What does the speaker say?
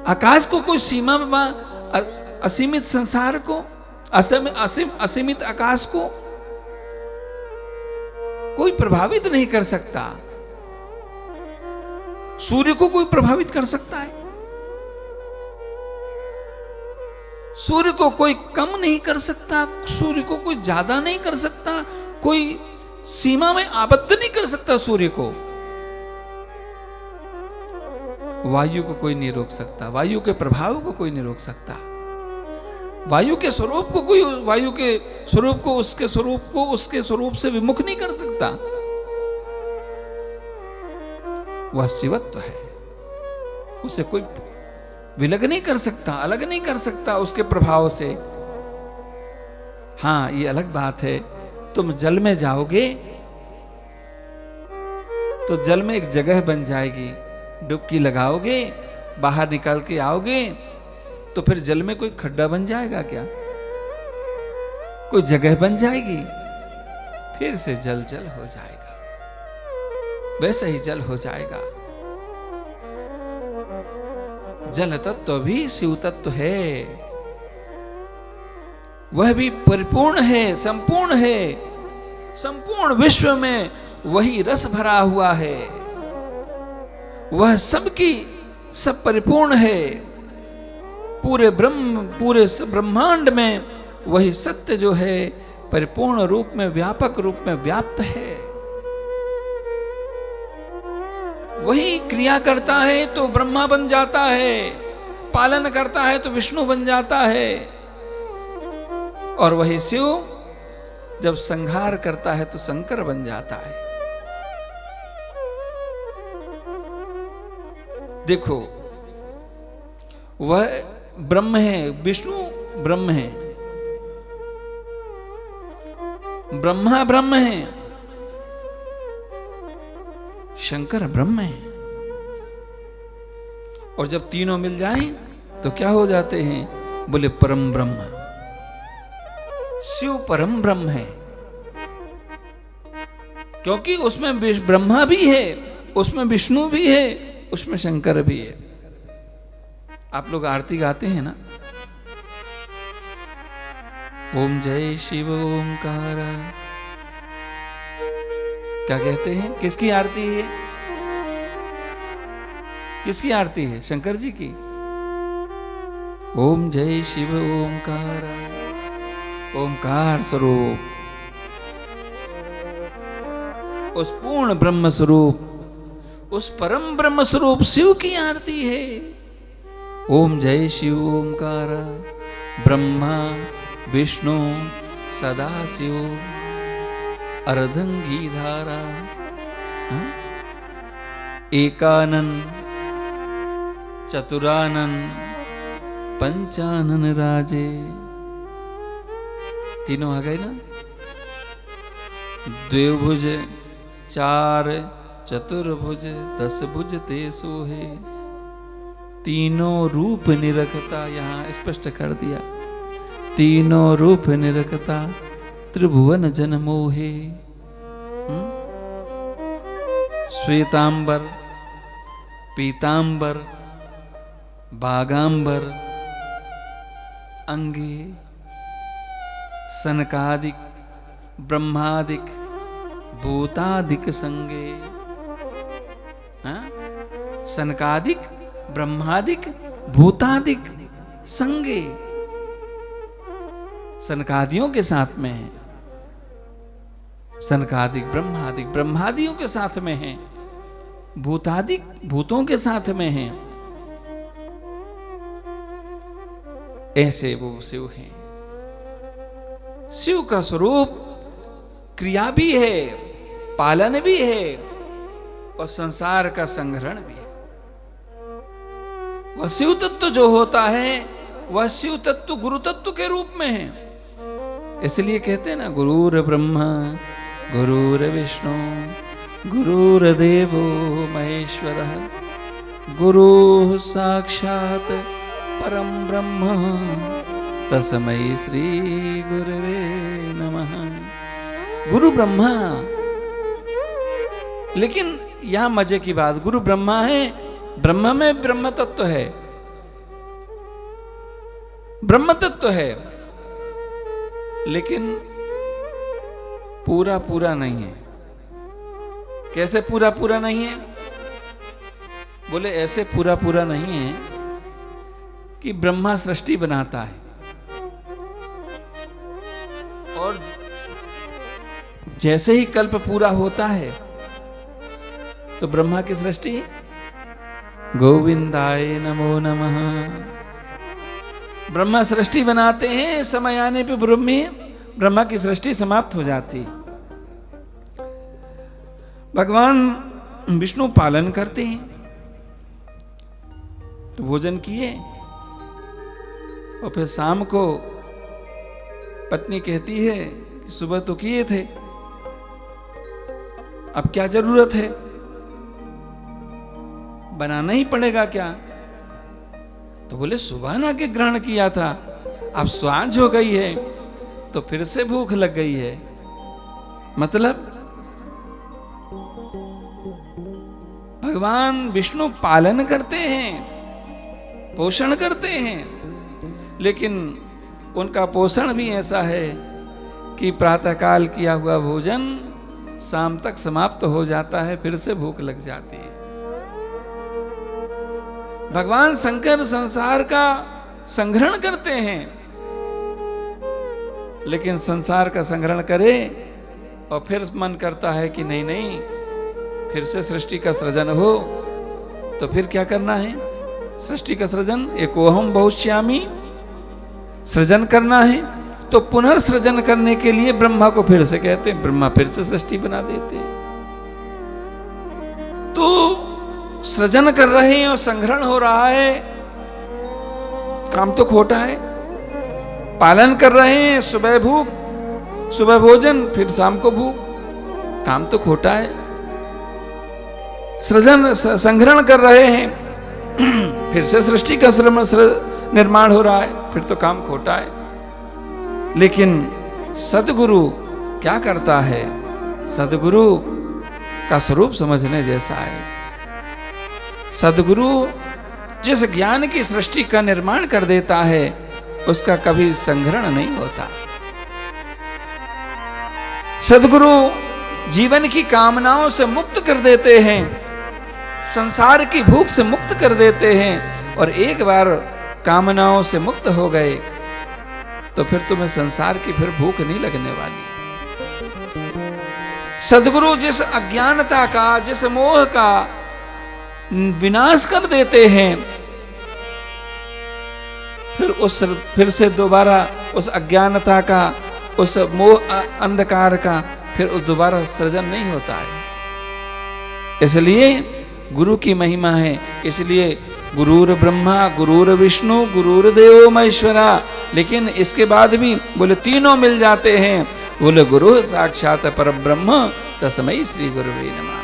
आकाश को कोई सीमा में, असीमित संसार को, असीमित आकाश को कोई प्रभावित नहीं कर सकता। सूर्य को कोई प्रभावित कर सकता है? सूर्य को कोई कम नहीं कर सकता, सूर्य को कोई ज्यादा नहीं कर सकता, कोई सीमा में आबद्ध नहीं कर सकता सूर्य को। वायु को कोई नहीं रोक सकता, वायु के प्रभाव को कोई नहीं रोक सकता, वायु के स्वरूप को कोई, वायु के स्वरूप को उसके स्वरूप से विमुख नहीं कर सकता। वह शिवत्व है, उसे कोई विलग नहीं कर सकता, अलग नहीं कर सकता उसके प्रभाव से। हां, ये अलग बात है, तुम जल में जाओगे तो जल में एक जगह बन जाएगी, डुबकी लगाओगे, बाहर निकल के आओगे तो फिर जल में कोई खड्डा बन जाएगा क्या? कोई जगह बन जाएगी, फिर से जल जल हो जाएगा, वैसे ही जल हो जाएगा। जल तत्व भी शिव तत्व है, वह भी परिपूर्ण है, संपूर्ण है, संपूर्ण विश्व में वही रस भरा हुआ है, वह सबकी सब परिपूर्ण है। पूरे ब्रह्मांड में वही सत्य जो है परिपूर्ण रूप में, व्यापक रूप में व्याप्त है। वही क्रिया करता है तो ब्रह्मा बन जाता है, पालन करता है तो विष्णु बन जाता है, और वही शिव जब संहार करता है तो शंकर बन जाता है। देखो, वह ब्रह्म है, विष्णु ब्रह्म है, ब्रह्मा ब्रह्म है, शंकर ब्रह्म है। और जब तीनों मिल जाएं तो क्या हो जाते हैं? बोले परम ब्रह्म। शिव परम ब्रह्म है, क्योंकि उसमें ब्रह्मा भी है, उसमें विष्णु भी है, उसमें शंकर भी है। आप लोग आरती गाते हैं ना, ओम जय शिव ओमकार, क्या कहते हैं? किसकी आरती है? किसकी आरती है? शंकर जी की। ओम जय शिव ओमकार, ओमकार स्वरूप, उस पूर्ण ब्रह्म स्वरूप, उस परम ब्रह्म स्वरूप शिव की आरती है। ओम जय शिव ओमकार, ब्रह्मा विष्णु सदा शिव, अर्धंगी धारा, एकानन चतुरानन पंचानन राजे। तीनों आ गए ना? द्विभुज चार चतुर्भुज 10 भुज ते सोहे, तीनों रूप निरखता, यहां स्पष्ट कर दिया, तीनों रूप निरखता त्रिभुवन जन मोहे। श्वेतांबर, पीतांबर, बागांबर, अंगे, सनकादिक ब्रह्मादिक भूतादिक संगे। सनकादिक ब्रह्मादिक भूतादिक संगे, सनकादियों के साथ में है, सनकादिक ब्रह्मादिक ब्रह्मादियों के साथ में है, भूतादिक भूतों के साथ में है। ऐसे वो शिव हैं। शिव का स्वरूप क्रिया भी है, पालन भी है, और संसार का संग्रहण भी है। वह शिव तत्व जो होता है, वह शिव तत्व गुरु तत्व के रूप में है। इसलिए कहते हैं ना, गुरुर ब्रह्मा गुरुर विष्णु गुरुर्देवो महेश्वरः, गुरु साक्षात परम ब्रह्म तस्मै श्री गुरवे नमः। गुरु ब्रह्मा, लेकिन यहां मजे की बात, गुरु ब्रह्मा है, ब्रह्म में ब्रह्म तत्व है, ब्रह्म तत्व है, लेकिन पूरा पूरा नहीं है। कैसे पूरा पूरा नहीं है? बोले ऐसे पूरा पूरा नहीं है कि ब्रह्मा सृष्टि बनाता है और जैसे ही कल्प पूरा होता है तो ब्रह्मा की सृष्टि गोविंदाय नमो नमः। ब्रह्मा सृष्टि बनाते हैं, समय आने पे ब्रह्मा की सृष्टि समाप्त हो जाती। भगवान विष्णु पालन करते हैं, तो भोजन किए और फिर शाम को पत्नी कहती है कि सुबह तो किए थे, अब क्या जरूरत है, बनाना ही पड़ेगा क्या? तो बोले सुबह ना के ग्रहण किया था, अब सांझ हो गई है तो फिर से भूख लग गई है। मतलब भगवान विष्णु पालन करते हैं, पोषण करते हैं, लेकिन उनका पोषण भी ऐसा है कि प्रातःकाल किया हुआ भोजन शाम तक समाप्त हो जाता है, फिर से भूख लग जाती है। भगवान शंकर संसार का संग्रहण करते हैं, लेकिन संसार का संग्रहण करे और फिर मन करता है कि नहीं नहीं, फिर से सृष्टि का सृजन हो, तो फिर क्या करना है? सृष्टि का सृजन एकोहम बहुश्यामी, सृजन करना है तो पुनर्सृजन करने के लिए ब्रह्मा को फिर से कहते हैं, ब्रह्मा फिर से सृष्टि बना देते हैं। तो सृजन कर रहे हैं और संग्रहण हो रहा है, काम तो खोटा है। पालन कर रहे हैं, सुबह भूख, सुबह भोजन, फिर शाम को भूख, काम तो खोटा है। सृजन संग्रहण कर रहे हैं, फिर से सृष्टि का निर्माण हो रहा है, फिर तो काम खोटा है। लेकिन सदगुरु क्या करता है? सदगुरु का स्वरूप समझने जैसा है। सदगुरु जिस ज्ञान की सृष्टि का निर्माण कर देता है, उसका कभी संग्रहण नहीं होता। सदगुरु जीवन की कामनाओं से मुक्त कर देते हैं, संसार की भूख से मुक्त कर देते हैं, और एक बार कामनाओं से मुक्त हो गए तो फिर तुम्हें संसार की फिर भूख नहीं लगने वाली। सदगुरु जिस अज्ञानता का, जिस मोह का विनाश कर देते हैं, फिर से दोबारा उस अज्ञानता का, उस मोह अंधकार का फिर उस दोबारा सृजन नहीं होता है। इसलिए गुरु की महिमा है। इसलिए गुरुर ब्रह्मा गुरुर विष्णु गुरुर्देवो महेश्वरा, लेकिन इसके बाद भी बोले तीनों मिल जाते हैं। बोले गुरु साक्षात परब्रह्म तस्मै श्री गुरुवे नमः।